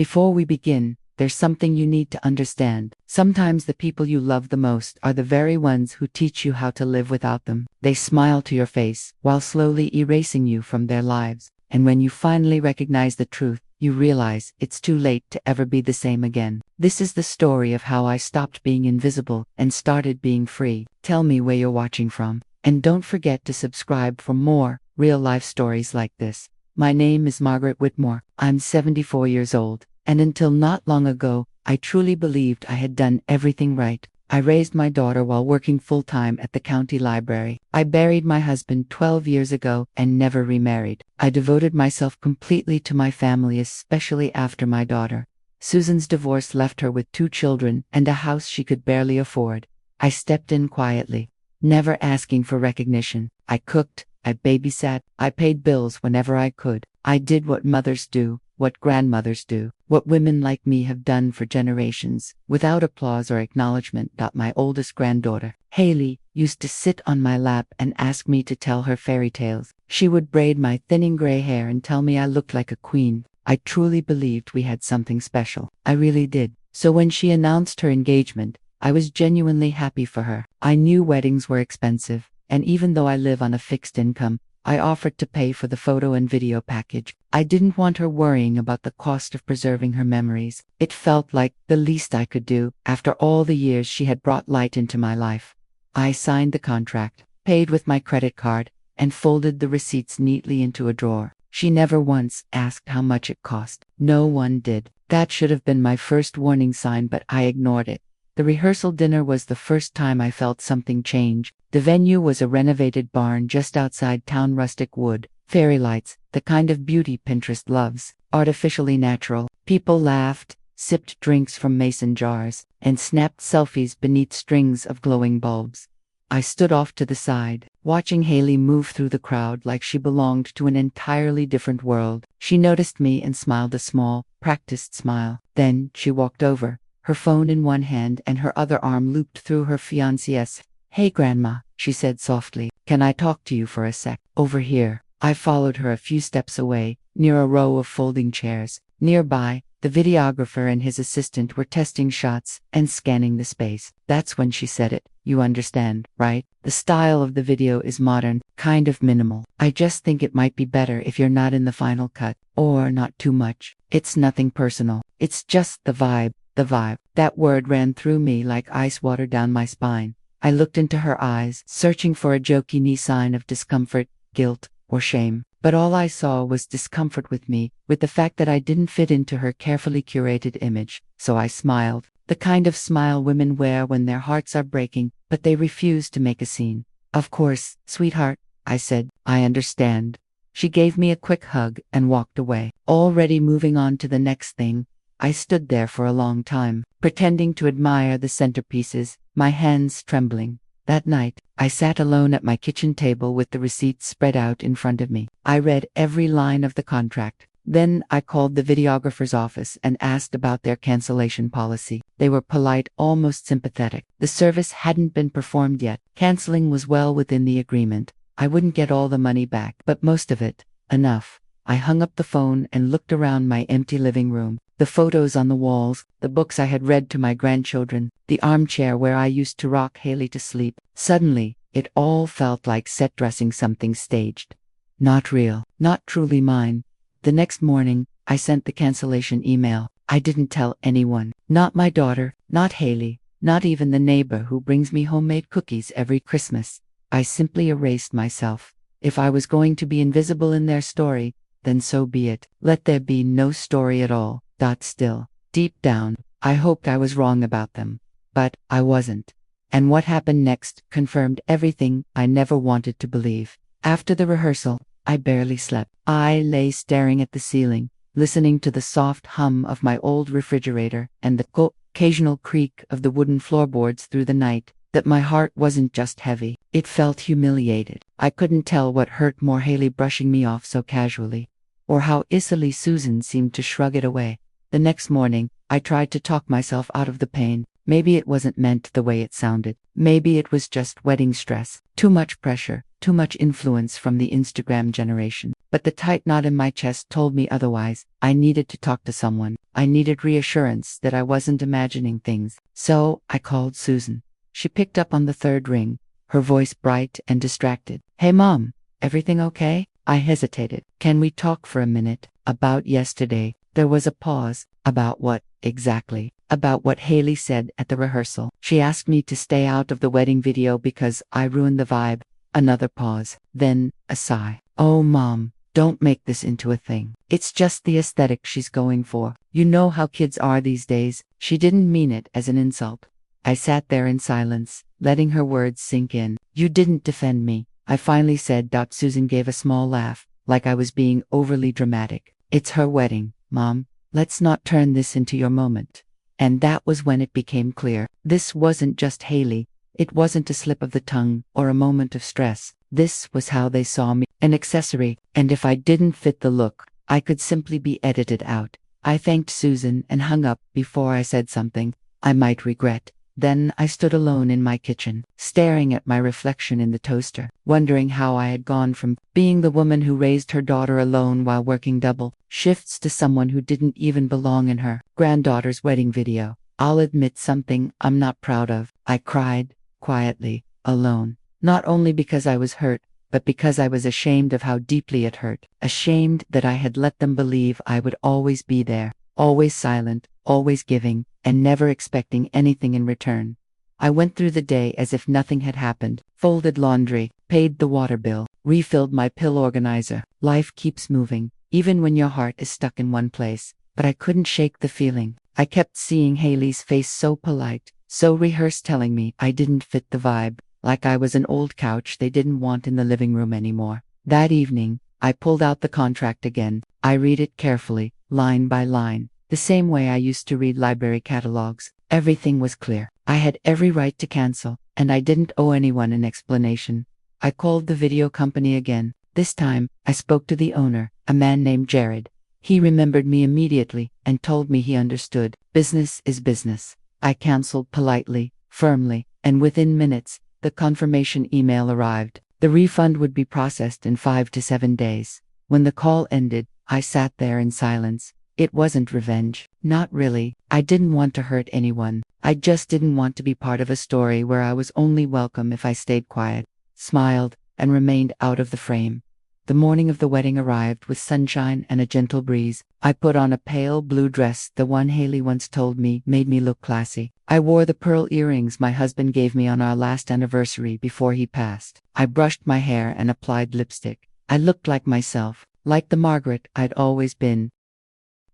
Before we begin, there's something you need to understand. Sometimes the people you love the most are the very ones who teach you how to live without them. They smile to your face while slowly erasing you from their lives. And when you finally recognize the truth, you realize it's too late to ever be the same again. This is the story of how I stopped being invisible and started being free. Tell me where you're watching from. And don't forget to subscribe for more real-life stories like this. My name is Margaret Whitmore. I'm 74 years old. And until not long ago, I truly believed I had done everything right. I raised my daughter while working full-time at the county library. I buried my husband 12 years ago and never remarried. I devoted myself completely to my family, especially after my daughter. Susan's divorce left her with 2 children and a house she could barely afford. I stepped in quietly, never asking for recognition. I cooked, I babysat, I paid bills whenever I could. I did what mothers do, what grandmothers do, what women like me have done for generations, without applause or acknowledgement. My oldest granddaughter, Haley, used to sit on my lap and ask me to tell her fairy tales. She would braid my thinning gray hair and tell me I looked like a queen. I truly believed we had something special. I really did. So when she announced her engagement, I was genuinely happy for her. I knew weddings were expensive, and even though I live on a fixed income, I offered to pay for the photo and video package. I didn't want her worrying about the cost of preserving her memories. It felt like the least I could do after all the years she had brought light into my life. I signed the contract, paid with my credit card, and folded the receipts neatly into a drawer. She never once asked how much it cost. No one did. That should have been my first warning sign, but I ignored it. The rehearsal dinner was the first time I felt something change. The venue was a renovated barn just outside town, rustic wood, fairy lights, the kind of beauty Pinterest loves, artificially natural. People laughed, sipped drinks from mason jars, and snapped selfies beneath strings of glowing bulbs. I stood off to the side, watching Haley move through the crowd like she belonged to an entirely different world. She noticed me and smiled a small, practiced smile. Then she walked over, her phone in one hand and her other arm looped through her fiancé's. "Hey Grandma," she said softly, "can I talk to you for a sec? Over here." I followed her a few steps away, near a row of folding chairs. Nearby, the videographer and his assistant were testing shots and scanning the space. That's when she said it. "You understand, right? The style of the video is modern, kind of minimal. I just think it might be better if you're not in the final cut, or not too much. It's nothing personal. It's just the vibe, the vibe." That word ran through me like ice water down my spine. I looked into her eyes, searching for a jokey sign of discomfort, guilt, or shame. But all I saw was discomfort with me, with the fact that I didn't fit into her carefully curated image. So I smiled, the kind of smile women wear when their hearts are breaking, but they refuse to make a scene. "Of course, sweetheart," I said, "I understand." She gave me a quick hug and walked away. Already moving on to the next thing, I stood there for a long time, pretending to admire the centerpieces, my hands trembling. That night, I sat alone at my kitchen table with the receipts spread out in front of me. I read every line of the contract. Then I called the videographer's office and asked about their cancellation policy. They were polite, almost sympathetic. The service hadn't been performed yet. Canceling was well within the agreement. I wouldn't get all the money back, but most of it. Enough. I hung up the phone and looked around my empty living room. The photos on the walls, the books I had read to my grandchildren, the armchair where I used to rock Haley to sleep. Suddenly, it all felt like set dressing something staged. Not real, not truly mine. The next morning, I sent the cancellation email. I didn't tell anyone. Not my daughter, not Haley, not even the neighbor who brings me homemade cookies every Christmas. I simply erased myself. If I was going to be invisible in their story, then so be it. Let there be no story at all. Still, deep down, I hoped I was wrong about them. But I wasn't. And what happened next confirmed everything I never wanted to believe. After the rehearsal, I barely slept. I lay staring at the ceiling, listening to the soft hum of my old refrigerator and the occasional creak of the wooden floorboards through the night. That my heart wasn't just heavy, it felt humiliated. I couldn't tell what hurt more, Haley brushing me off so casually, or how easily Susan seemed to shrug it away. The next morning, I tried to talk myself out of the pain. Maybe it wasn't meant the way it sounded. Maybe it was just wedding stress, too much pressure, too much influence from the Instagram generation. But the tight knot in my chest told me otherwise. I needed to talk to someone. I needed reassurance that I wasn't imagining things. So I called Susan. She picked up on the third ring, her voice bright and distracted. "Hey Mom, everything okay?" I hesitated. "Can we talk for a minute? About yesterday." There was a pause. About what, exactly? About what Haley said at the rehearsal. She asked me to stay out of the wedding video because I ruined the vibe. Another pause. Then, a sigh. "Oh Mom, don't make this into a thing. It's just the aesthetic she's going for. You know how kids are these days." She didn't mean it as an insult. I sat there in silence, letting her words sink in. "You didn't defend me," I finally said. Susan gave a small laugh, like I was being overly dramatic. "It's her wedding, Mom. Let's not turn this into your moment." And that was when it became clear. This wasn't just Haley. It wasn't a slip of the tongue or a moment of stress. This was how they saw me, an accessory, and if I didn't fit the look, I could simply be edited out. I thanked Susan and hung up before I said something I might regret. Then I stood alone in my kitchen, staring at my reflection in the toaster, wondering how I had gone from being the woman who raised her daughter alone while working double shifts to someone who didn't even belong in her granddaughter's wedding video. I'll admit something I'm not proud of. I cried, quietly, alone. Not only because I was hurt, but because I was ashamed of how deeply it hurt. Ashamed that I had let them believe I would always be there, always silent, always giving, and never expecting anything in return. I went through the day as if nothing had happened, folded laundry, paid the water bill, refilled my pill organizer. Life keeps moving, even when your heart is stuck in one place. But I couldn't shake the feeling. I kept seeing Haley's face, so polite, so rehearsed, telling me I didn't fit the vibe, like I was an old couch they didn't want in the living room anymore. That evening, I pulled out the contract again. I read it carefully, line by line, the same way I used to read library catalogs. Everything was clear. I had every right to cancel, and I didn't owe anyone an explanation. I called the video company again. This time, I spoke to the owner, a man named Jared. He remembered me immediately and told me he understood. Business is business. I canceled politely, firmly, and within minutes, the confirmation email arrived. The refund would be processed in 5 to 7 days. When the call ended, I sat there in silence. It wasn't revenge. Not really. I didn't want to hurt anyone. I just didn't want to be part of a story where I was only welcome if I stayed quiet, smiled, and remained out of the frame. The morning of the wedding arrived with sunshine and a gentle breeze. I put on a pale blue dress, the one Haley once told me made me look classy. I wore the pearl earrings my husband gave me on our last anniversary before he passed. I brushed my hair and applied lipstick. I looked like myself, like the Margaret I'd always been.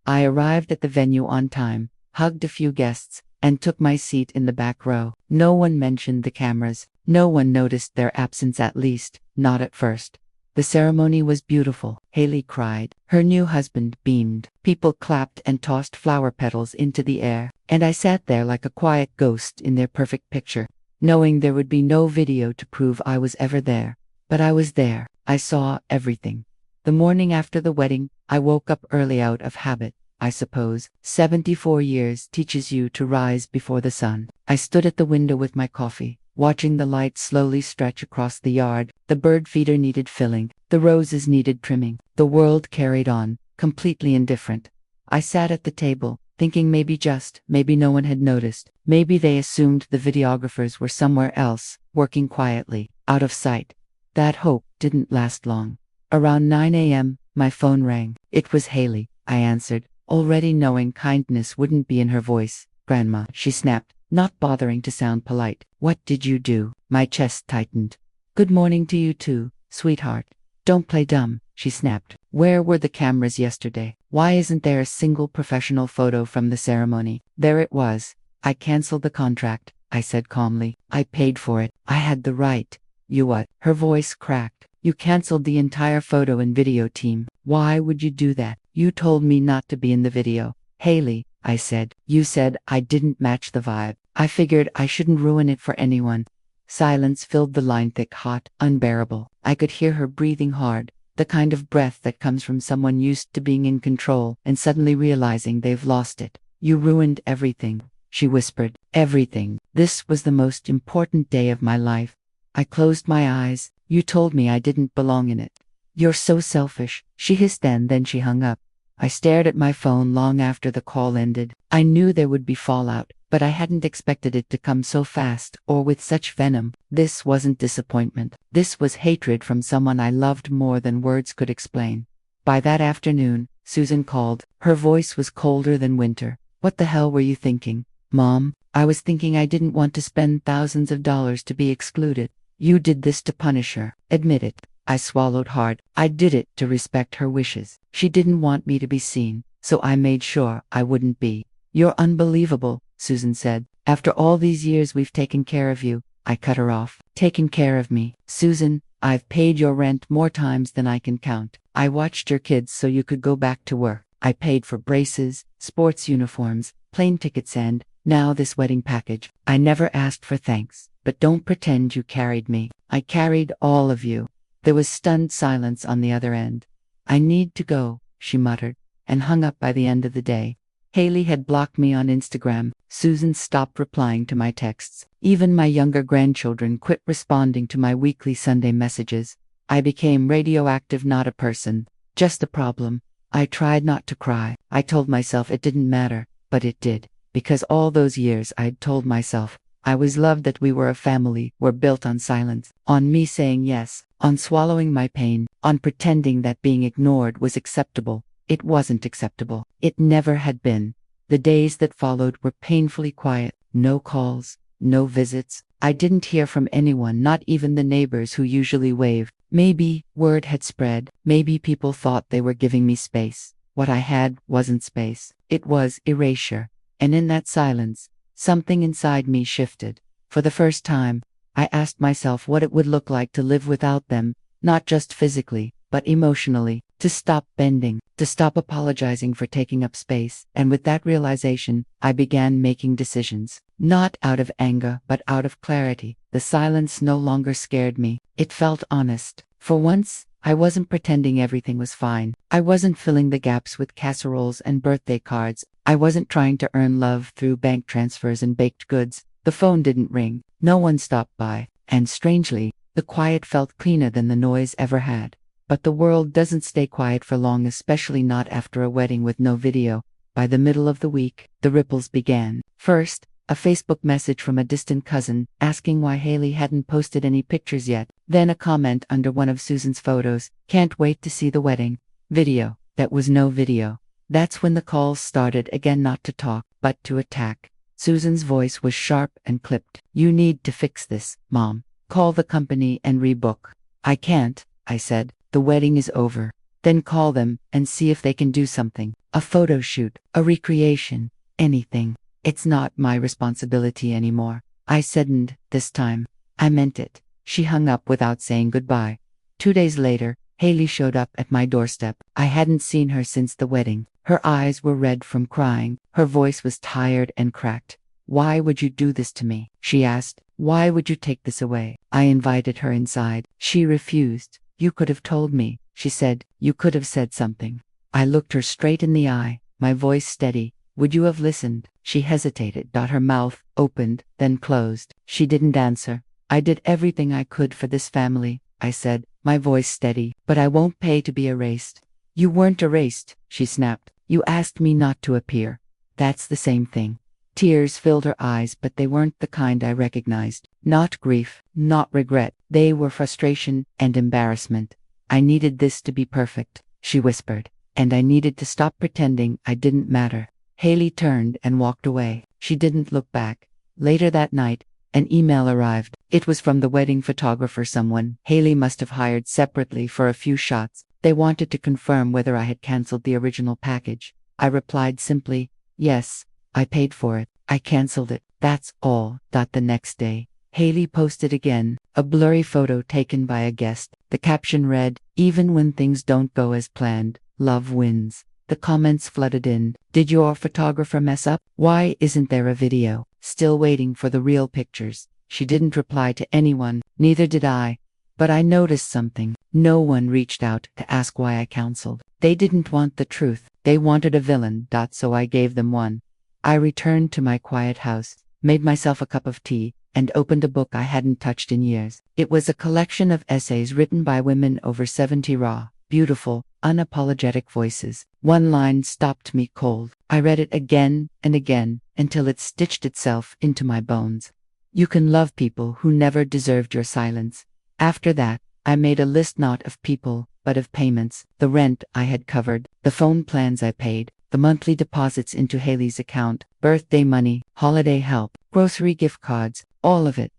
I arrived at the venue on time, hugged a few guests, and took my seat in the back row. No one mentioned the cameras. No one noticed their absence, at least, not at first. The ceremony was beautiful. Haley cried. Her new husband beamed. People clapped and tossed flower petals into the air, and I sat there like a quiet ghost in their perfect picture, knowing there would be no video to prove I was ever there. But I was there. I saw everything. The morning after the wedding, I woke up early out of habit, I suppose. 74 years teaches you to rise before the sun. I stood at the window with my coffee, watching the light slowly stretch across the yard. The bird feeder needed filling. The roses needed trimming. The world carried on, completely indifferent. I sat at the table, thinking maybe no one had noticed. Maybe they assumed the videographers were somewhere else, working quietly, out of sight. That hope didn't last long. Around 9 a.m., my phone rang. It was Haley. I answered, already knowing kindness wouldn't be in her voice. "Grandma," she snapped, not bothering to sound polite. "What did you do?" My chest tightened. "Good morning to you too, sweetheart. Don't play dumb," she snapped. "Where were the cameras yesterday? Why isn't there a single professional photo from the ceremony?" There it was. "I canceled the contract," I said calmly. "I paid for it. I had the right." "You what?" Her voice cracked. "You canceled the entire photo and video team. Why would you do that? You told me not to be in the video." "Haley," I said, "you said I didn't match the vibe. I figured I shouldn't ruin it for anyone." Silence filled the line, thick, hot, unbearable. I could hear her breathing hard, the kind of breath that comes from someone used to being in control and suddenly realizing they've lost it. "You ruined everything," she whispered. "Everything. This was the most important day of my life." I closed my eyes, You told me I didn't belong in it. You're so selfish, she hissed, and then she hung up. I stared at my phone long after the call ended. I knew there would be fallout, but I hadn't expected it to come so fast or with such venom. This wasn't disappointment. This was hatred from someone I loved more than words could explain. By that afternoon, Susan called. Her voice was colder than winter. What the hell were you thinking, Mom? I was thinking I didn't want to spend thousands of dollars to be excluded. You did this to punish her. Admit it. I swallowed hard. I did it to respect her wishes. She didn't want me to be seen, so I made sure I wouldn't be. You're unbelievable, Susan said. After all these years we've taken care of you. I cut her off. Taken care of me? Susan, I've paid your rent more times than I can count. I watched your kids so you could go back to work. I paid for braces, sports uniforms, plane tickets, and now this wedding package. I never asked for thanks, but don't pretend you carried me. I carried all of you. There was stunned silence on the other end. I need to go, she muttered, and hung up by the end of the day. Haley had blocked me on Instagram. Susan stopped replying to my texts. Even my younger grandchildren quit responding to my weekly Sunday messages. I became radioactive, not a person, just a problem. I tried not to cry. I told myself it didn't matter, but it did, because all those years I'd told myself I was loved, that we were a family, were built on silence, on me saying yes, on swallowing my pain, on pretending that being ignored was acceptable. It wasn't acceptable. It never had been. The days that followed were painfully quiet. No calls, no visits. I didn't hear from anyone, not even the neighbors who usually waved. Maybe word had spread. Maybe people thought they were giving me space. What I had wasn't space. It was erasure. And in that silence, something inside me shifted. For the first time, I asked myself what it would look like to live without them, not just physically, but emotionally, to stop bending, to stop apologizing for taking up space. And with that realization, I began making decisions. Not out of anger, but out of clarity. The silence no longer scared me. It felt honest. For once, I wasn't pretending everything was fine. I wasn't filling the gaps with casseroles and birthday cards. I wasn't trying to earn love through bank transfers and baked goods. The phone didn't ring. No one stopped by. And strangely, the quiet felt cleaner than the noise ever had. But the world doesn't stay quiet for long, especially not after a wedding with no video. By the middle of the week, the ripples began. First, a Facebook message from a distant cousin asking why Haley hadn't posted any pictures yet. Then a comment under one of Susan's photos. Can't wait to see the wedding. Video. That was no video. That's when the calls started again, not to talk, but to attack. Susan's voice was sharp and clipped. You need to fix this, Mom. Call the company and rebook. I can't, I said. The wedding is over. Then call them and see if they can do something. A photo shoot, a recreation, anything. It's not my responsibility anymore. I said, and this time, I meant it. She hung up without saying goodbye. 2 days later, Haley showed up at my doorstep. I hadn't seen her since the wedding. Her eyes were red from crying. Her voice was tired and cracked. Why would you do this to me? She asked. Why would you take this away? I invited her inside. She refused. You could have told me, she said. You could have said something. I looked her straight in the eye, my voice steady. Would you have listened? She hesitated. Her mouth opened, then closed. She didn't answer. I did everything I could for this family, I said, my voice steady, but I won't pay to be erased. You weren't erased, she snapped. You asked me not to appear. That's the same thing. Tears filled her eyes, but they weren't the kind I recognized. Not grief, not regret. They were frustration and embarrassment. I needed this to be perfect, she whispered, and I needed to stop pretending I didn't matter. Haley turned and walked away. She didn't look back. Later that night, an email arrived. It was from the wedding photographer someone Haley must have hired separately for a few shots. They wanted to confirm whether I had canceled the original package. I replied simply, yes, I paid for it. I canceled it. That's all. The next day, Haley posted again, a blurry photo taken by a guest. The caption read, even when things don't go as planned, love wins. The comments flooded in. Did your photographer mess up? Why isn't there a video? Still waiting for the real pictures. She didn't reply to anyone, neither did I. But I noticed something. No one reached out to ask why I canceled. They didn't want the truth. They wanted a villain. So I gave them one. I returned to my quiet house, made myself a cup of tea, and opened a book I hadn't touched in years. It was a collection of essays written by women over 70, raw, beautiful, unapologetic voices. One line stopped me cold. I read it again and again until it stitched itself into my bones. You can love people who never deserved your silence. After that, I made a list not of people, but of payments, the rent I had covered, the phone plans I paid, the monthly deposits into Haley's account, birthday money, holiday help, grocery gift cards, all of it.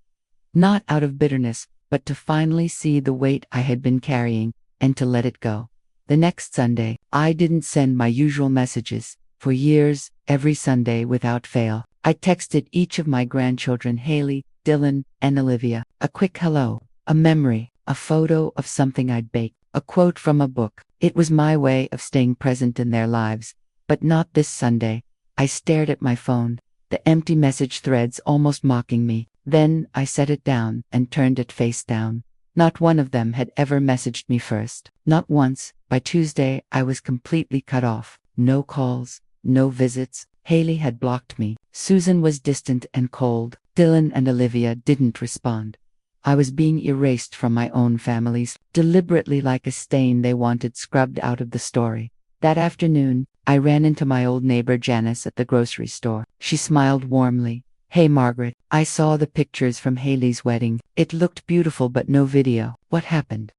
Not out of bitterness, but to finally see the weight I had been carrying and to let it go. The next Sunday, I didn't send my usual messages. For years, every Sunday without fail, I texted each of my grandchildren, Haley, Dylan, and Olivia, a quick hello, a memory, a photo of something I'd baked, a quote from a book. It was my way of staying present in their lives. But not this Sunday. I stared at my phone, the empty message threads almost mocking me. Then I set it down and turned it face down. Not one of them had ever messaged me first. Not once. By Tuesday, I was completely cut off. No calls, no visits. Haley had blocked me. Susan was distant and cold. Dylan and Olivia didn't respond. I was being erased from my own families, deliberately, like a stain they wanted scrubbed out of the story. That afternoon, I ran into my old neighbor Janice at the grocery store. She smiled warmly. Hey Margaret, I saw the pictures from Haley's wedding. It looked beautiful but no video. What happened?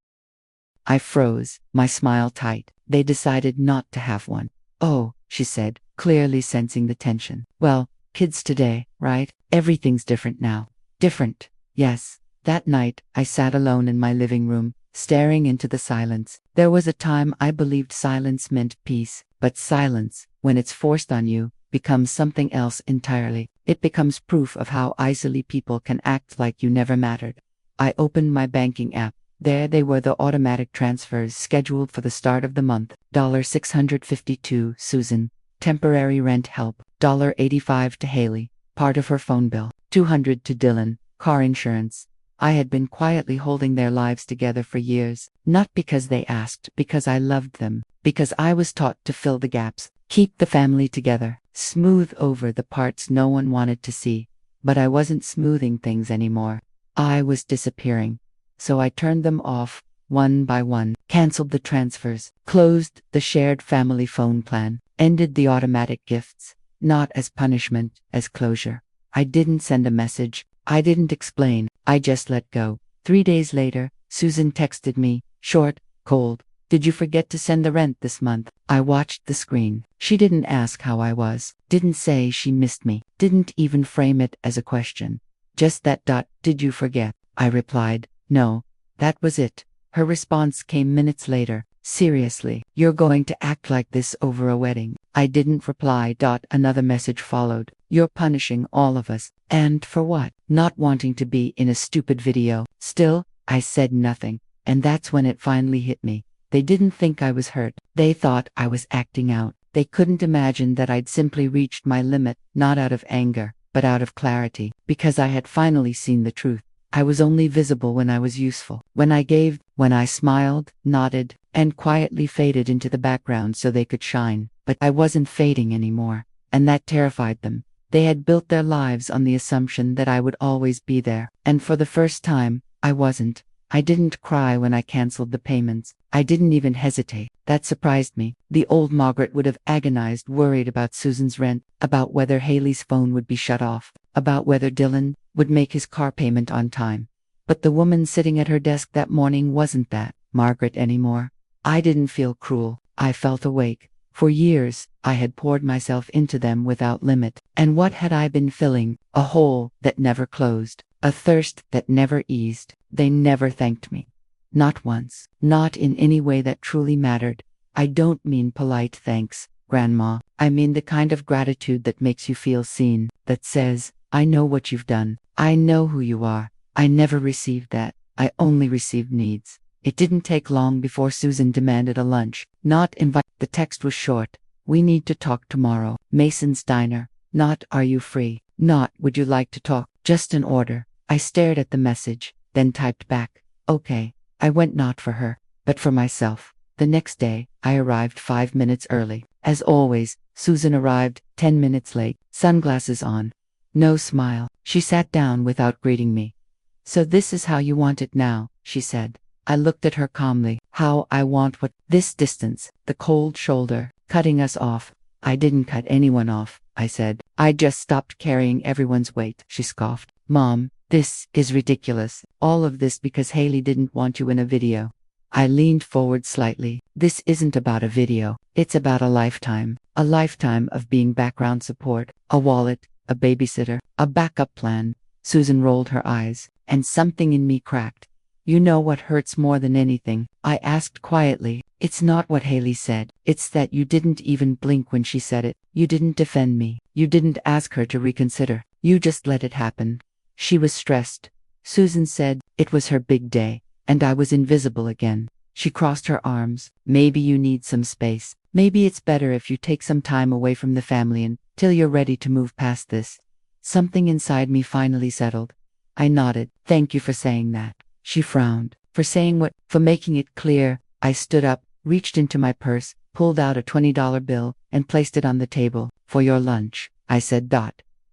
I froze, my smile tight. They decided not to have one. Oh, she said, clearly sensing the tension. Well, kids today, right? Everything's different now. Different, yes. That night, I sat alone in my living room, staring into the silence. There was a time I believed silence meant peace, but silence, when it's forced on you, becomes something else entirely. It becomes proof of how easily people can act like you never mattered. I opened my banking app. There they were, the automatic transfers scheduled for the start of the month. $652, Susan. Temporary rent help. $85 to Haley, part of her phone bill. $200 to Dylan, car insurance. I had been quietly holding their lives together for years, not because they asked, because I loved them, because I was taught to fill the gaps, keep the family together, smooth over the parts no one wanted to see. But I wasn't smoothing things anymore. I was disappearing. So I turned them off, one by one, canceled the transfers, closed the shared family phone plan, ended the automatic gifts, not as punishment, as closure. I didn't send a message. I didn't explain. I just let go. 3 days later, Susan texted me, short, cold. Did you forget to send the rent this month? I watched the screen. She didn't ask how I was, didn't say she missed me, didn't even frame it as a question. Just that dot, did you forget? I replied, no. That was it. Her response came minutes later. Seriously, you're going to act like this over a wedding? I didn't reply. Another message followed. You're punishing all of us. And for what? Not wanting to be in a stupid video. Still, I said nothing. And that's when it finally hit me. They didn't think I was hurt. They thought I was acting out. They couldn't imagine that I'd simply reached my limit, not out of anger, but out of clarity, because I had finally seen the truth. I was only visible when I was useful, when I gave, when I smiled, nodded, and quietly faded into the background so they could shine. But I wasn't fading anymore, and that terrified them. They had built their lives on the assumption that I would always be there, and for the first time, I wasn't. I didn't cry when I canceled the payments. I didn't even hesitate. That surprised me. The old Margaret would have agonized, worried about Susan's rent, about whether Haley's phone would be shut off, about whether Dylan would make his car payment on time. But the woman sitting at her desk that morning wasn't that Margaret anymore. I didn't feel cruel. I felt awake. For years, I had poured myself into them without limit. And what had I been filling? A hole that never closed. A thirst that never eased. They never thanked me. Not once. Not in any way that truly mattered. I don't mean polite thanks, Grandma. I mean the kind of gratitude that makes you feel seen, that says, I know what you've done. I know who you are. I never received that. I only received needs. It didn't take long before Susan demanded a lunch. Not invite. The text was short. We need to talk tomorrow. Mason's Diner. Not are you free. Not would you like to talk. Just an order. I stared at the message, then typed back. Okay. I went not for her, but for myself. The next day, I arrived 5 minutes early. As always, Susan arrived 10 minutes late, sunglasses on. No smile. She sat down without greeting me. So this is how you want it now, she said. I looked at her calmly. How I want what? This distance, the cold shoulder, cutting us off. I didn't cut anyone off, I said. I just stopped carrying everyone's weight, she scoffed. Mom, this is ridiculous. All of this because Haley didn't want you in a video. I leaned forward slightly. This isn't about a video. It's about a lifetime. A lifetime of being background support, a wallet, a babysitter, a backup plan. Susan rolled her eyes, and something in me cracked. You know what hurts more than anything? I asked quietly. It's not what Haley said. It's that you didn't even blink when she said it. You didn't defend me. You didn't ask her to reconsider. You just let it happen. She was stressed. Susan said it was her big day, and I was invisible again. She crossed her arms. Maybe you need some space. Maybe it's better if you take some time away from the family until you're ready to move past this. Something inside me finally settled. I nodded. Thank you for saying that. She frowned. For saying what? For making it clear. I stood up, reached into my purse, pulled out a $20 bill, and placed it on the table. For your lunch, I said.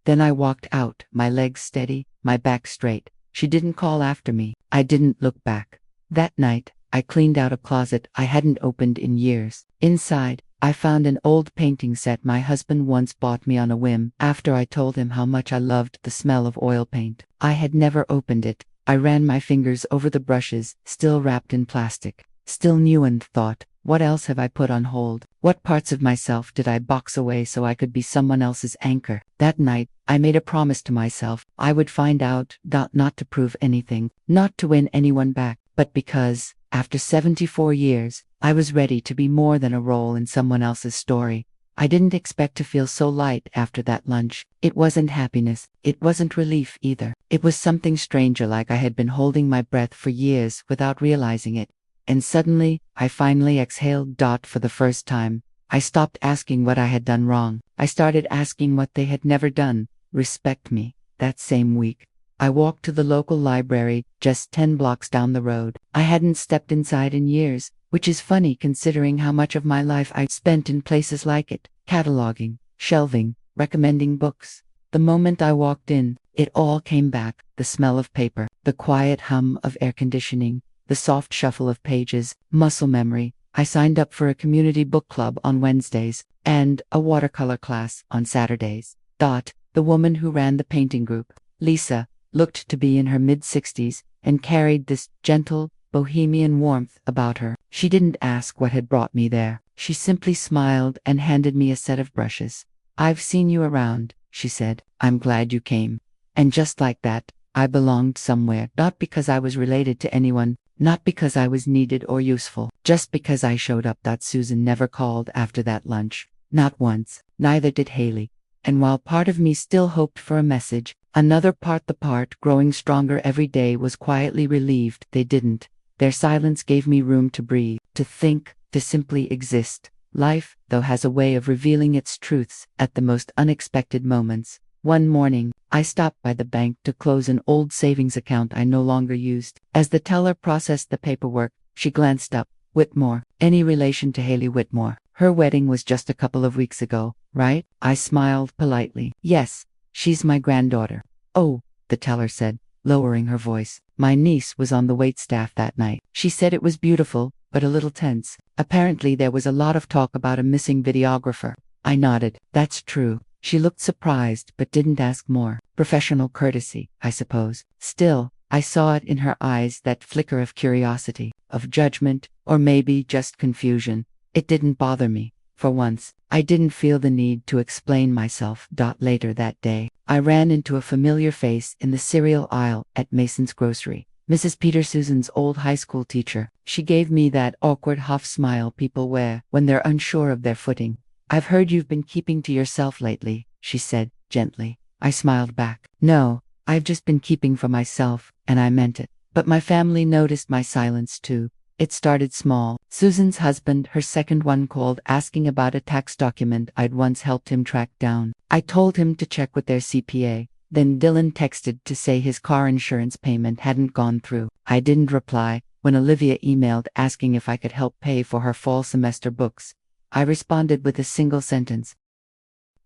Then I walked out, my legs steady, my back straight. She didn't call after me. I didn't look back. That night, I cleaned out a closet I hadn't opened in years. Inside, I found an old painting set my husband once bought me on a whim after I told him how much I loved the smell of oil paint. I had never opened it. I ran my fingers over the brushes, still wrapped in plastic. Still new, and thought, what else have I put on hold? What parts of myself did I box away so I could be someone else's anchor? That night, I made a promise to myself. I would find out, not to prove anything, not to win anyone back, but because, after 74 years, I was ready to be more than a role in someone else's story. I didn't expect to feel so light after that lunch. It wasn't happiness. It wasn't relief either. It was something stranger, like I had been holding my breath for years without realizing it. And suddenly, I finally exhaled. For the first time, I stopped asking what I had done wrong. I started asking what they had never done. Respect me. That same week, I walked to the local library, just 10 blocks down the road. I hadn't stepped inside in years, which is funny considering how much of my life I'd spent in places like it, cataloging, shelving, recommending books. The moment I walked in, it all came back: the smell of paper, the quiet hum of air conditioning, the soft shuffle of pages, muscle memory. I signed up for a community book club on Wednesdays, and a watercolor class on Saturdays. The woman who ran the painting group, Lisa, looked to be in her mid-60s, and carried this gentle, bohemian warmth about her. She didn't ask what had brought me there. She simply smiled and handed me a set of brushes. I've seen you around, she said. I'm glad you came. And just like that, I belonged somewhere, not because I was related to anyone, not because I was needed or useful, just because I showed up. Susan never called after that lunch. Not once. Neither did Haley. And while part of me still hoped for a message, another part, the part growing stronger every day, was quietly relieved they didn't. Their silence gave me room to breathe, to think, to simply exist. Life, though, has a way of revealing its truths at the most unexpected moments. One morning, I stopped by the bank to close an old savings account I no longer used. As the teller processed the paperwork, she glanced up. Whitmore. Any relation to Haley Whitmore? Her wedding was just a couple of weeks ago, right? I smiled politely. Yes, she's my granddaughter. Oh, the teller said, lowering her voice. My niece was on the waitstaff that night. She said it was beautiful, but a little tense. Apparently there was a lot of talk about a missing videographer. I nodded. That's true. She looked surprised but didn't ask more. Professional courtesy, I suppose. Still, I saw it in her eyes, that flicker of curiosity, of judgment, or maybe just confusion. It didn't bother me. For once, I didn't feel the need to explain myself. Later that day, I ran into a familiar face in the cereal aisle at Mason's grocery. Mrs. Peter, Susan's old high school teacher. She gave me that awkward half smile people wear when they're unsure of their footing. I've heard you've been keeping to yourself lately, she said, gently. I smiled back. No, I've just been keeping for myself, and I meant it. But my family noticed my silence too. It started small. Susan's husband, her second one, called asking about a tax document I'd once helped him track down. I told him to check with their CPA. Then Dylan texted to say his car insurance payment hadn't gone through. I didn't reply. When Olivia emailed asking if I could help pay for her fall semester books, I responded with a single sentence.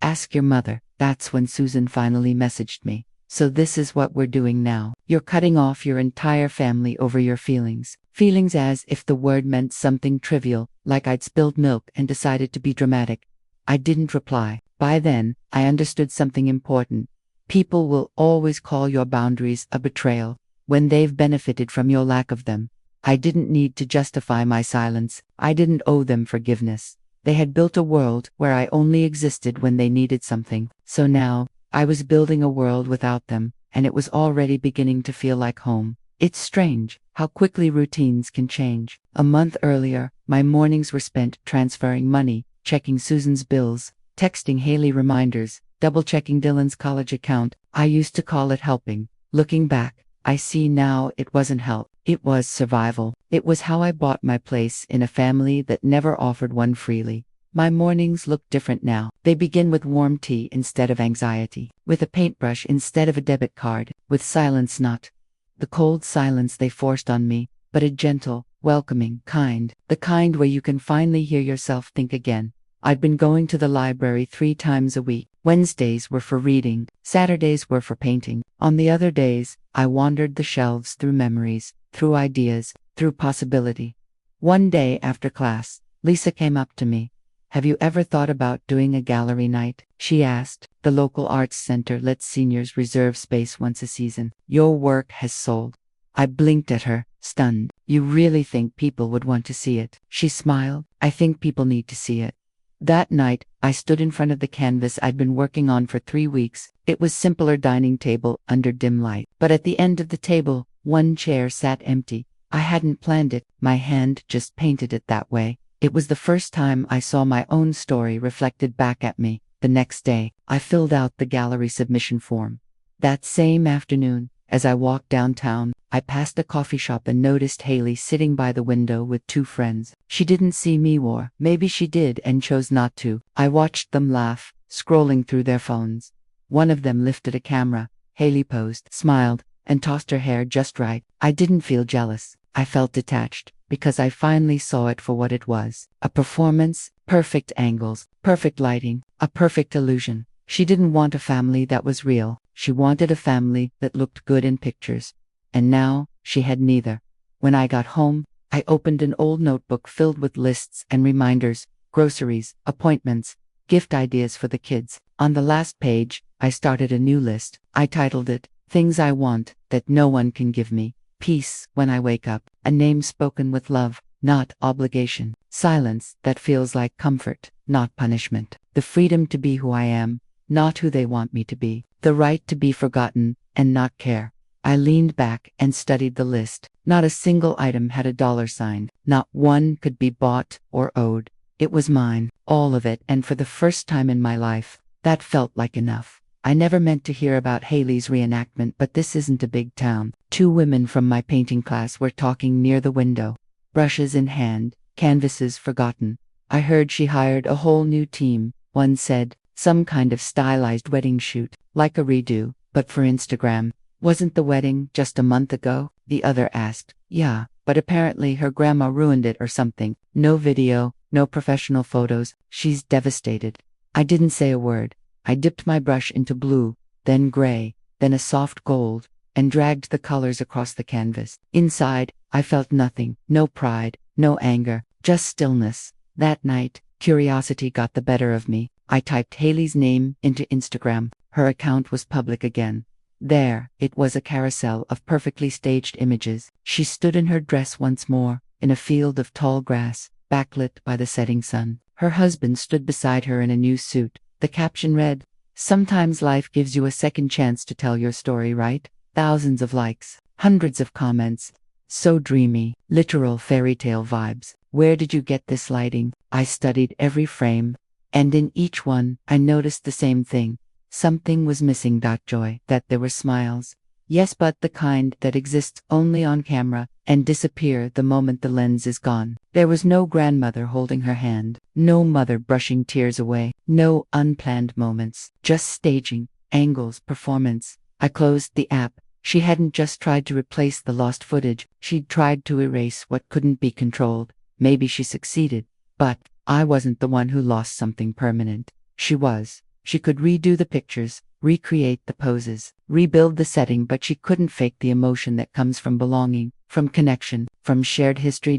Ask your mother. That's when Susan finally messaged me. So this is what we're doing now. You're cutting off your entire family over your feelings. Feelings, as if the word meant something trivial, like I'd spilled milk and decided to be dramatic. I didn't reply. By then, I understood something important. People will always call your boundaries a betrayal when they've benefited from your lack of them. I didn't need to justify my silence. I didn't owe them forgiveness. They had built a world where I only existed when they needed something. So now, I was building a world without them, and it was already beginning to feel like home. It's strange how quickly routines can change. A month earlier, my mornings were spent transferring money, checking Susan's bills, texting Haley reminders, double-checking Dylan's college account. I used to call it helping. Looking back, I see now it wasn't help. It was survival. It was how I bought my place in a family that never offered one freely. My mornings look different now. They begin with warm tea instead of anxiety, with a paintbrush instead of a debit card, with silence, not the cold silence they forced on me, but a gentle, welcoming kind, the kind where you can finally hear yourself think again. I'd been going to the library 3 times a week. Wednesdays were for reading, Saturdays were for painting. On the other days, I wandered the shelves through memories, through ideas, through possibility. One day after class, Lisa came up to me. "Have you ever thought about doing a gallery night?" she asked. "The local arts center lets seniors reserve space once a season. Your work has sold." I blinked at her, stunned. "You really think people would want to see it?" She smiled. "I think people need to see it." That night, I stood in front of the canvas I'd been working on for 3 weeks. It was simpler dining table under dim light. But at the end of the table, one chair sat empty. I hadn't planned it. My hand just painted it that way. It was the first time I saw my own story reflected back at me. The next day, I filled out the gallery submission form. That same afternoon, as I walked downtown, I passed a coffee shop and noticed Haley sitting by the window with 2 friends. She didn't see me, or maybe she did and chose not to. I watched them laugh, scrolling through their phones. One of them lifted a camera. Haley posed, smiled, and tossed her hair just right. I didn't feel jealous. I felt detached, because I finally saw it for what it was. A performance, perfect angles, perfect lighting, a perfect illusion. She didn't want a family that was real. She wanted a family that looked good in pictures. And now, she had neither. When I got home, I opened an old notebook filled with lists and reminders, groceries, appointments, gift ideas for the kids. On the last page, I started a new list. I titled it, "Things I Want That No One Can Give Me." Peace when I wake up, a name spoken with love, not obligation. Silence that feels like comfort, not punishment. The freedom to be who I am, not who they want me to be. The right to be forgotten and not care. I leaned back and studied the list. Not a single item had a dollar sign. Not one could be bought or owed. It was mine, all of it, and for the first time in my life, that felt like enough. I never meant to hear about Haley's reenactment, but this isn't a big town. 2 women from my painting class were talking near the window, brushes in hand, canvases forgotten. I heard she hired a whole new team. One said, some kind of stylized wedding shoot, like a redo, but for Instagram. "Wasn't the wedding just a month ago?" the other asked. "Yeah, but apparently her grandma ruined it or something. No video, no professional photos. She's devastated." I didn't say a word. I dipped my brush into blue, then gray, then a soft gold, and dragged the colors across the canvas. Inside, I felt nothing. No pride, no anger, just stillness. That night, curiosity got the better of me. I typed Haley's name into Instagram. Her account was public again. There, it was a carousel of perfectly staged images. She stood in her dress once more, in a field of tall grass, backlit by the setting sun. Her husband stood beside her in a new suit. The caption read, "Sometimes life gives you a second chance to tell your story, right?" Thousands of likes, hundreds of comments. So dreamy, literal fairy tale vibes. Where did you get this lighting? I studied every frame, and in each one, I noticed the same thing. Something was missing. Joy. That there were smiles. Yes, but the kind that exists only on camera and disappear the moment the lens is gone. There was no grandmother holding her hand, no mother brushing tears away, no unplanned moments, just staging, angles, performance. I closed the app. She hadn't just tried to replace the lost footage, she'd tried to erase what couldn't be controlled. Maybe she succeeded, but I wasn't the one who lost something permanent. She was. She could redo the pictures, recreate the poses, rebuild the setting, but she couldn't fake the emotion that comes from belonging, from connection, from shared history.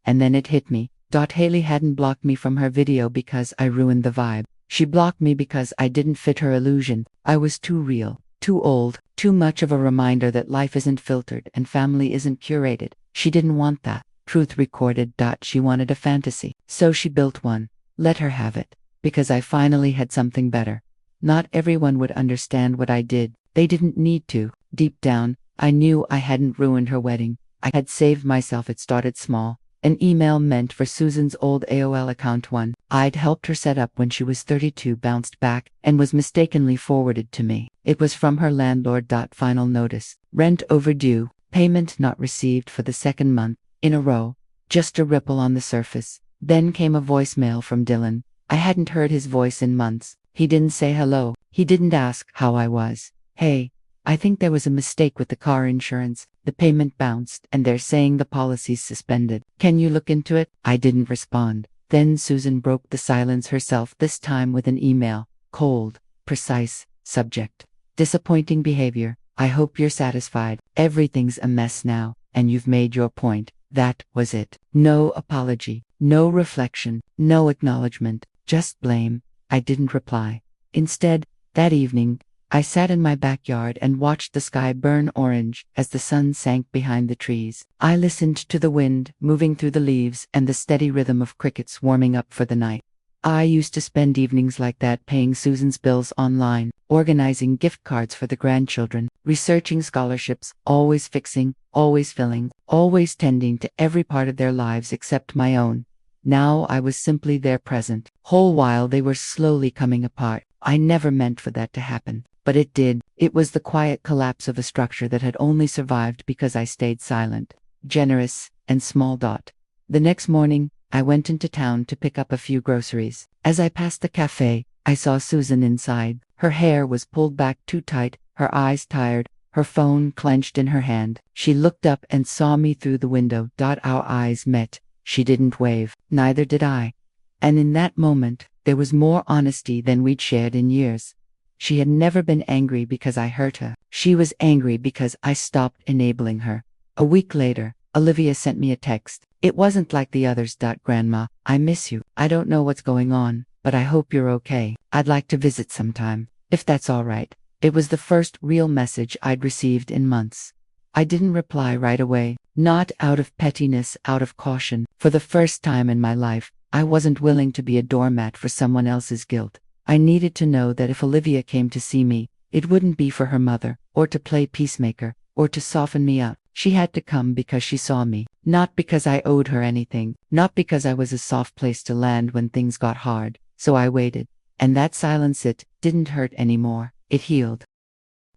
And then it hit me. Haley hadn't blocked me from her video because I ruined the vibe. She blocked me because I didn't fit her illusion. I was too real, too old, too much of a reminder that life isn't filtered and family isn't curated. She didn't want that truth recorded. She wanted a fantasy. So she built one. Let her have it. Because I finally had something better. Not everyone would understand what I did. They didn't need to. Deep down, I knew I hadn't ruined her wedding. I had saved myself. It started small. An email meant for Susan's old AOL account. One I'd helped her set up when she was 32 bounced back and was mistakenly forwarded to me. It was from her landlord. Final notice. Rent overdue. Payment not received for the second month in a row. Just a ripple on the surface. Then came a voicemail from Dylan. I hadn't heard his voice in months. He didn't say hello. He didn't ask how I was. Hey, I think there was a mistake with the car insurance. The payment bounced and they're saying the policy's suspended. Can you look into it? I didn't respond. Then Susan broke the silence herself, this time with an email. Cold, precise, subject. Disappointing behavior. I hope you're satisfied. Everything's a mess now, and you've made your point. That was it. No apology, no reflection, no acknowledgement, just blame. I didn't reply. Instead, that evening, I sat in my backyard and watched the sky burn orange as the sun sank behind the trees. I listened to the wind moving through the leaves and the steady rhythm of crickets warming up for the night. I used to spend evenings like that paying Susan's bills online, organizing gift cards for the grandchildren, researching scholarships, always fixing, always filling, always tending to every part of their lives except my own. Now I was simply there present, whole while they were slowly coming apart. I never meant for that to happen, but it did. It was the quiet collapse of a structure that had only survived because I stayed silent, generous, and small. The next morning, I went into town to pick up a few groceries. As I passed the cafe, I saw Susan inside. Her hair was pulled back too tight, her eyes tired, her phone clenched in her hand. She looked up and saw me through the window. Our eyes met. She didn't wave, neither did I. And in that moment, there was more honesty than we'd shared in years. She had never been angry because I hurt her. She was angry because I stopped enabling her. A week later, Olivia sent me a text. It wasn't like the others. Grandma, I miss you. I don't know what's going on, but I hope you're okay. I'd like to visit sometime, if that's all right. It was the first real message I'd received in months. I didn't reply right away, not out of pettiness, out of caution. For the first time in my life, I wasn't willing to be a doormat for someone else's guilt. I needed to know that if Olivia came to see me, it wouldn't be for her mother, or to play peacemaker, or to soften me up. She had to come because she saw me, not because I owed her anything, not because I was a soft place to land when things got hard. So I waited, and that silence, it didn't hurt anymore. It healed.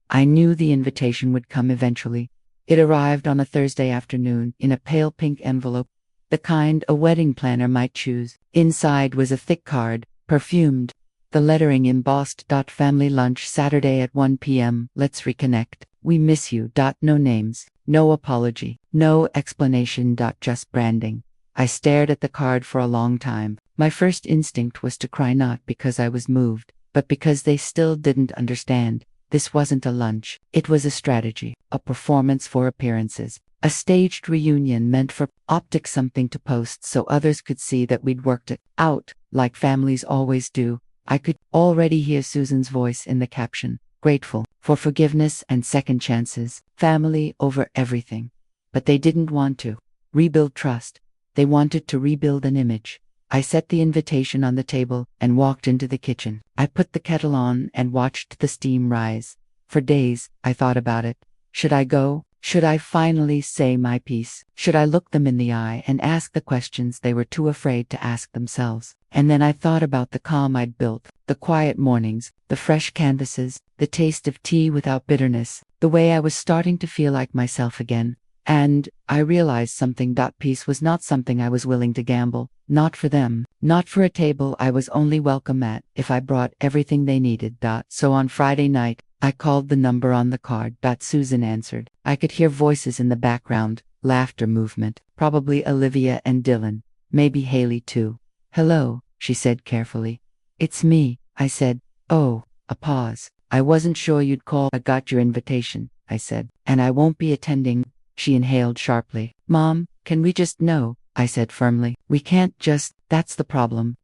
I knew the invitation would come eventually. It arrived on a Thursday afternoon in a pale pink envelope, the kind a wedding planner might choose. Inside was a thick card, perfumed, the lettering embossed. Family lunch Saturday at 1 p.m. Let's reconnect. We miss you. No names, no apology, no explanation. Just branding. I stared at the card for a long time. My first instinct was to cry, not because I was moved, but because they still didn't understand. This wasn't a lunch. It was a strategy, a performance for appearances, a staged reunion meant for optics, something to post so others could see that we'd worked it out, like families always do. I could already hear Susan's voice in the caption, grateful for forgiveness and second chances, family over everything. But they didn't want to rebuild trust. They wanted to rebuild an image. I set the invitation on the table and walked into the kitchen. I put the kettle on and watched the steam rise. For days, I thought about it. Should I go? Should I finally say my piece? Should I look them in the eye and ask the questions they were too afraid to ask themselves? And then I thought about the calm I'd built, the quiet mornings, the fresh canvases, the taste of tea without bitterness, the way I was starting to feel like myself again. And I realized something. Peace was not something I was willing to gamble. Not for them. Not for a table I was only welcome at if I brought everything they needed. So on Friday night, I called the number on the card. Susan answered. I could hear voices in the background, laughter, movement. Probably Olivia and Dylan. Maybe Haley too. Hello, she said carefully. It's me, I said. Oh, a pause. I wasn't sure you'd call. I got your invitation, I said. And I won't be attending. She inhaled sharply. Mom, can we just know? I said firmly. We can't just, that's the problem.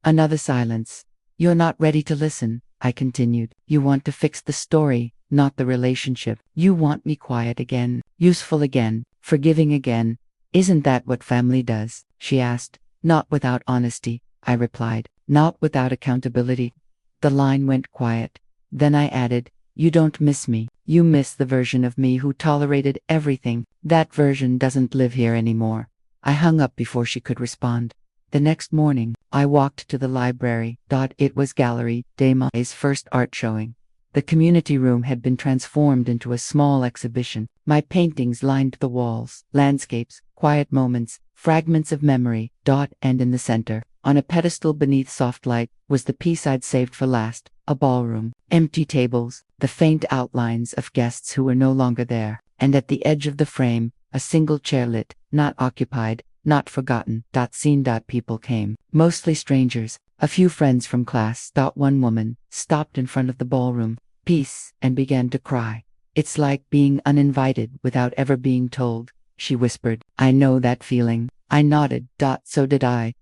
Another silence. You're not ready to listen, I continued. You want to fix the story, not the relationship. You want me quiet again, useful again, forgiving again. Isn't that what family does? She asked. Not without honesty, I replied. Not without accountability. The line went quiet. Then I added, you don't miss me. You miss the version of me who tolerated everything. That version doesn't live here anymore. I hung up before she could respond. The next morning, I walked to the library. It was Gallery des Ma's first art showing. The community room had been transformed into a small exhibition. My paintings lined the walls, landscapes, quiet moments, fragments of memory. And in the center, on a pedestal beneath soft light, was the piece I'd saved for last, a ballroom. Empty tables, the faint outlines of guests who were no longer there, and at the edge of the frame, a single chair lit, not occupied, not forgotten. Scene. People came, mostly strangers, a few friends from class. One woman stopped in front of the ballroom piece and began to cry. It's like being uninvited without ever being told, she whispered. I know that feeling. I nodded. So did I.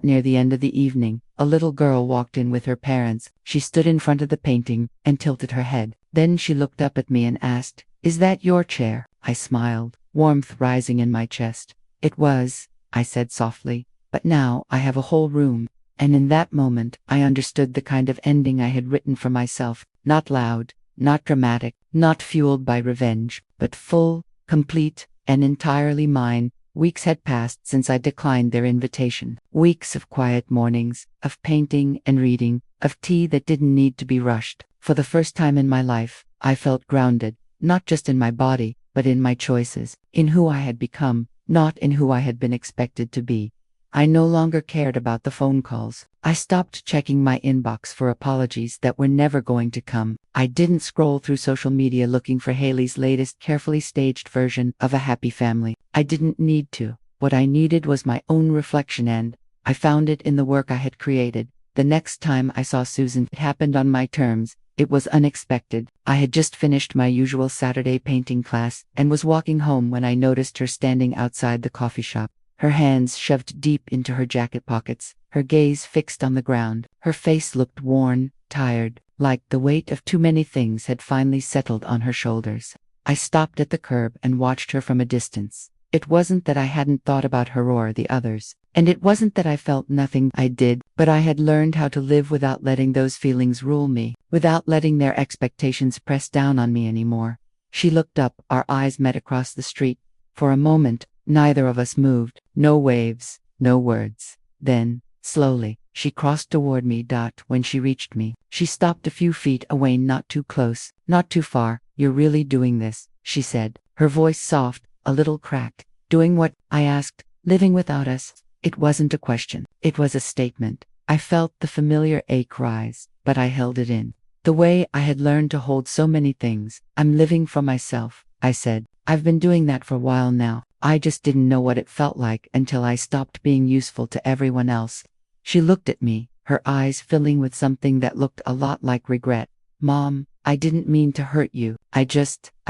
Near the end of the evening, a little girl walked in with her parents. She stood in front of the painting and tilted her head. Then she looked up at me and asked, Is that your chair? I smiled, warmth rising in my chest. It was, I said softly, but now I have a whole room. And in that moment, I understood the kind of ending I had written for myself. Not loud, not dramatic, not fueled by revenge, but full, complete, and entirely mine. Weeks had passed since I declined their invitation. Weeks of quiet mornings, of painting and reading, of tea that didn't need to be rushed. For the first time in my life, I felt grounded, not just in my body, but in my choices, in who I had become, not in who I had been expected to be. I no longer cared about the phone calls. I stopped checking my inbox for apologies that were never going to come. I didn't scroll through social media looking for Haley's latest carefully staged version of a happy family. I didn't need to. What I needed was my own reflection, and I found it in the work I had created. The next time I saw Susan, it happened on my terms. It was unexpected. I had just finished my usual Saturday painting class and was walking home when I noticed her standing outside the coffee shop. Her hands shoved deep into her jacket pockets, her gaze fixed on the ground. Her face looked worn, tired, like the weight of too many things had finally settled on her shoulders. I stopped at the curb and watched her from a distance. It wasn't that I hadn't thought about her or the others, and it wasn't that I felt nothing. I did, but I had learned how to live without letting those feelings rule me, without letting their expectations press down on me anymore. She looked up, our eyes met across the street. For a moment, neither of us moved. No waves, no words. Then, slowly, she crossed toward me. When she reached me, she stopped a few feet away, not too close, not too far. You're really doing this, she said, her voice soft, a little cracked. Doing what? I asked. Living without us. It wasn't a question. It was a statement. I felt the familiar ache rise, but I held it in. The way I had learned to hold so many things. I'm living for myself, I said. I've been doing that for a while now. I just didn't know what it felt like until I stopped being useful to everyone else. She looked at me, her eyes filling with something that looked a lot like regret. Mom, I didn't mean to hurt you. I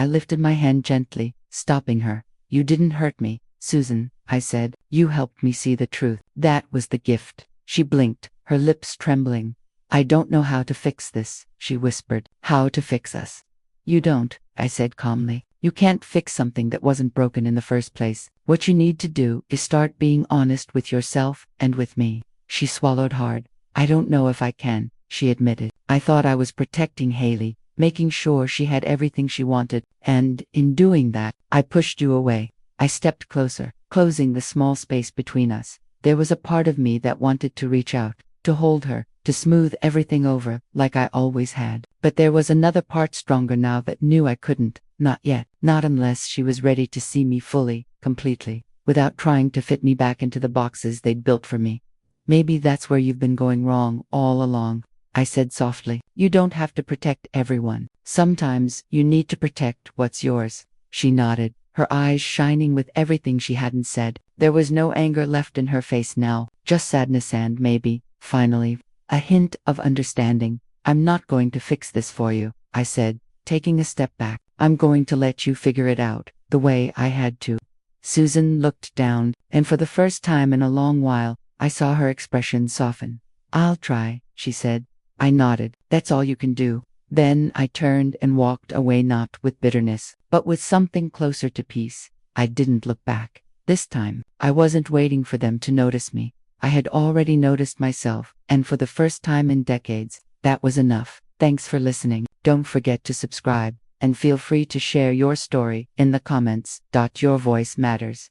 lifted my hand gently, stopping her. You didn't hurt me, Susan, I said. You helped me see the truth. That was the gift. She blinked, her lips trembling. I don't know how to fix this, she whispered. How to fix us? You don't, I said calmly. You can't fix something that wasn't broken in the first place. What you need to do is start being honest with yourself and with me. She swallowed hard. I don't know if I can, she admitted. I thought I was protecting Haley, making sure she had everything she wanted, and, in doing that, I pushed you away. I stepped closer, closing the small space between us. There was a part of me that wanted to reach out, to hold her, to smooth everything over, like I always had. But there was another part stronger now that knew I couldn't. Not yet. Not unless she was ready to see me fully, completely, without trying to fit me back into the boxes they'd built for me. Maybe that's where you've been going wrong all along, I said softly. You don't have to protect everyone. Sometimes you need to protect what's yours. She nodded, her eyes shining with everything she hadn't said. There was no anger left in her face now, just sadness and maybe, finally, a hint of understanding. I'm not going to fix this for you, I said, taking a step back. I'm going to let you figure it out, the way I had to. Susan looked down, and for the first time in a long while, I saw her expression soften. I'll try, she said. I nodded. That's all you can do. Then I turned and walked away, not with bitterness, but with something closer to peace. I didn't look back. This time, I wasn't waiting for them to notice me. I had already noticed myself, and for the first time in decades, that was enough. Thanks for listening. Don't forget to subscribe, and feel free to share your story in the comments. Your voice matters.